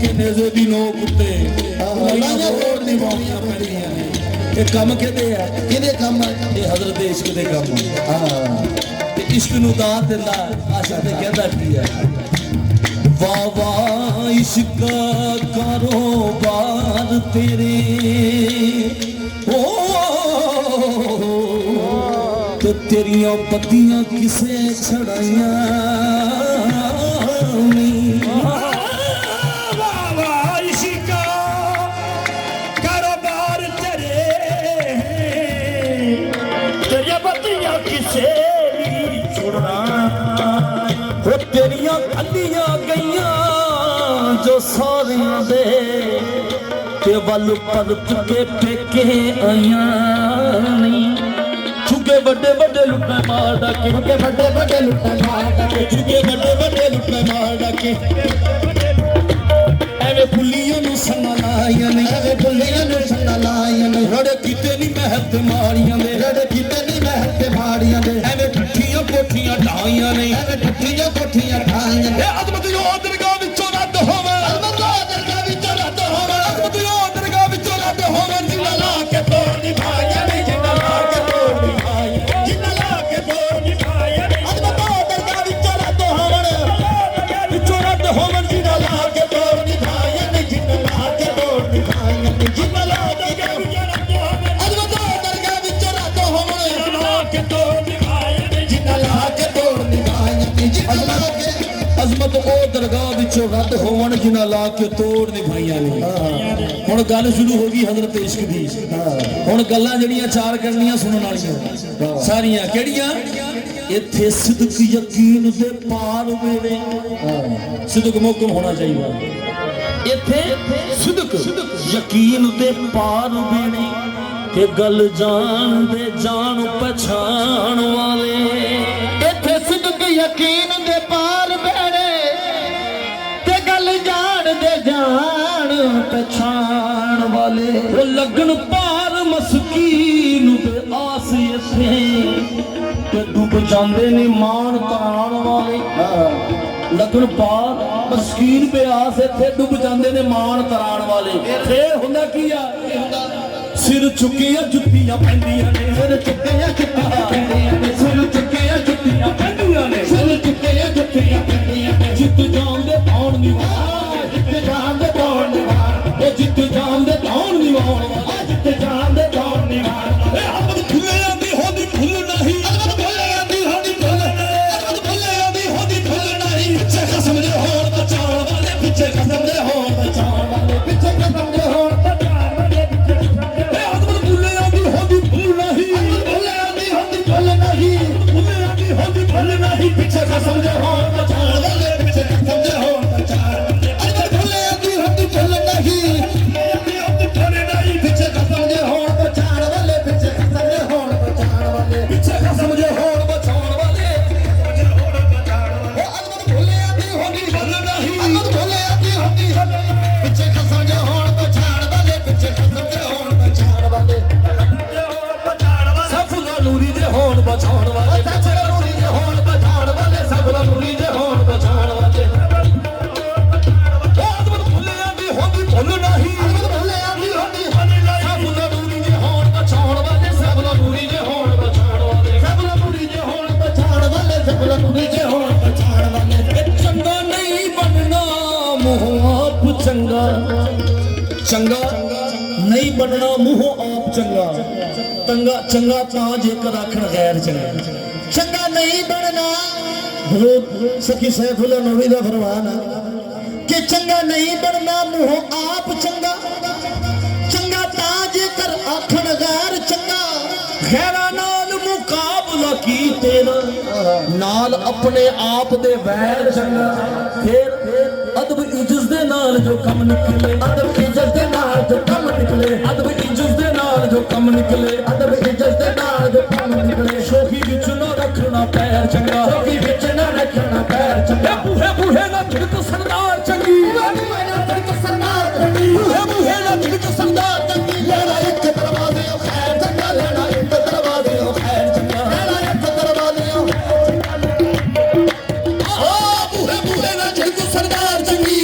के नेज़े दी नोक उत्ते होर निभाउणियां पैंदियां ने। ये कम किहदे आ? किहदे कम आ? ये हज़रत इश्क दे कम। हाँ ते इश्क नूं दात दिंदा आशिक ते कहंदा की है वाह वाह इश्क कारोबार तेरे ओ तो तेरिया पत्तियां किसे छड़ाइया तेरिया खलिया गईया जो सारिया दे ते वल परत के पेके आइया नहीं चुके बड़े बड़े लुटे मार डाके चुके बड़े बड़े लुटे मार डाके चुके बड़े बड़े लुटे मार डाके एवे फुलियां नू सन्ना लाइया ने एवे फुलियां नू सन्ना लाइया ने रड़े किते नी महत मारियां ने रड़े किते नी महत मारियां ने एवे ठिठियां कोठियां ढाइयां ने एवे ठिठियां कोठियां ढाइयां ने अजमत यो दरगाह विचों रद्द होवे अजमत यो दरगाह विचों रद्द होवे अजमत यो दरगाह विचों रद्द होवे जिन्ना ला के तोड़ निभाया ने जिन्ना ला के तोड़ निभाया जिन्ना ला के तोड़ निभाया अजमत यो दरगाह विचों रद्द होवे विचों रद्द होवे जिन्ना ला के तोड़ निभाया ने जिन्ना ला के तोड़ निभाया जिन्ना ला के अजमत यो दरगाह विचों रद्द होवे जिन्ना ला के तोड़ निभाया जिन्ना ला के तोड़ निभाया अजमत ओ दरगाह विचों रद्द होवन जिन्हां ला के तोड़ निभाइयां ने। हुण गल शुरू हो गई हज़रत इश्क दी। हुण गल्लां जड़ियां चार करनियां सुनन वालियां सारियां केड़ियां इत्थे सिदक यकीन दे पार वेले सिदक मुकम होना चाहिए इत्थे सिदक यकीन दे पार वेले ते गल जान दे जान पछाण वाले इत्थे सिदक यकीन दे पार वेले ते गल जान दे जान पछाण वाले वो लगन पार मस्कीन दे आस इत्थे ते डूब जांदे ने मान ताण वाले लगन पार मस्कीन पे आस इत्थे डूब जांदे ने मान ताण वाले फिर हुंदा की आ सिर चुकिया जुत्तियां पैंदियां ने सिर चुकिया जुत्तियां पैंदियां ने सिर चुकिया जुत्तियां पैंदियां ने सिर चुकिया जुत्तियां पैंदियां ने जित जान दे पाउण निवार जित जान दे पाउण निवार ओ जित जान दे पाउण निवार जित जान दे पाउण निवार ए अमर फुल्लियां दी होंदी फुੱਲ नहीं अमर फुल्लियां दी होंदी फुੱਲ नहीं अमर फुल्लियां दी होंदी फुੱਲ नहीं पिछे कसम दे होण बचाण वाले पिछे कसम दे होण बचाण वाले पिछे कसम दे होण बचाण वाले पीछे कसम दे होण बचाण वाले पीछे कसम दे होण बचाण अजमत फुल्लियां दी होंदी फुੱਲ नहीं पीछे कसम दे होण बचाण वाले पीछे कसम दे होण बचाण वाले पीछे कसम दे होण बचाण वाले अजमत फुल्लियां दी होंदी फुੱਲ नहीं अजमत फुल्लियां दी होंदी पीछे कसम दे होण बचाण वाले पीछे कसम दे होण बचाण वाले सफला नूरी दे होण बचाण वाले चंगा नहीं बनना मुंह आप चंगा तंगा चंगा ता जेकर आखण गैर चंगा चंगा नहीं बनना सखी सैफुल्लाह नूरी दा फरमान कि चंगा नहीं बनना मुंह आप चंगा चंगा ता जेकर आखण गैर चंगा खैरा नाल मुकाबला की तेरा नाल अपने आप दे वैर चंगा फिर अदब इज्जत दे नाल जो कम निकले अदब इज्जत दे नाल जो कम निकले अदब इज्जत दे नाल जो कम निकले अदब इज्जत दे नाल जो कम निकले शोखी विच ना रखना पैर चंगा शोखी विच ना रखना पैर चंगा बूहे बूहे ना झिड़क सरदार चंगी बूहे ना झिड़क सरदार चंगी बूहे बूहे ना झिड़क सरदार चंगी लेना एक दरवाजे ओ खैर चंगा लेना एक दरवाजे ओ खैर चंगा लेना एक दरवाजे ओ बूहे बूहे ना झिड़क सरदार चंगी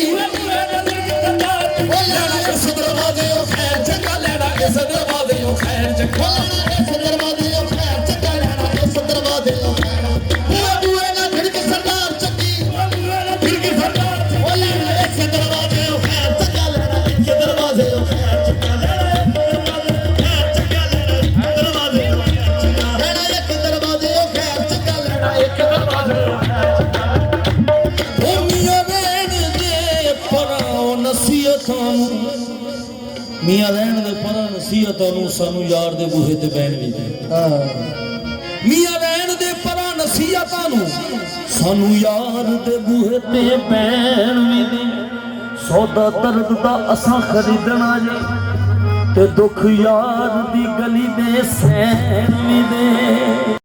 ਮੀਆਂ ਰਹਿਣ ਦੇ ਪਰਾਂ ਨਸੀਹਤਾਂ ਨੂੰ ਸਾਨੂੰ ਯਾਰ ਦੇ ਬੂਹੇ ਤੇ ਬੈਣ ਵੀ ਦੇ ਮੀਆਂ ਰਹਿਣ ਦੇ ਪਰਾਂ ਨਸੀਹਤਾਂ ਨੂੰ ਸਾਨੂੰ ਯਾਰ ਦੇ ਬੂਹੇ ਤੇ ਬੈਣ ਵੀ ਦੇ ਸੌਦਾ ਦਰਦ ਦਾ ਅਸਾਂ ਖਰੀਦਣਾ ਜੇ ਤੇ ਦੁੱਖ ਯਾਰ ਦੀ ਗਲੀ ਦੇ ਸੈਣ ਵੀ ਦੇ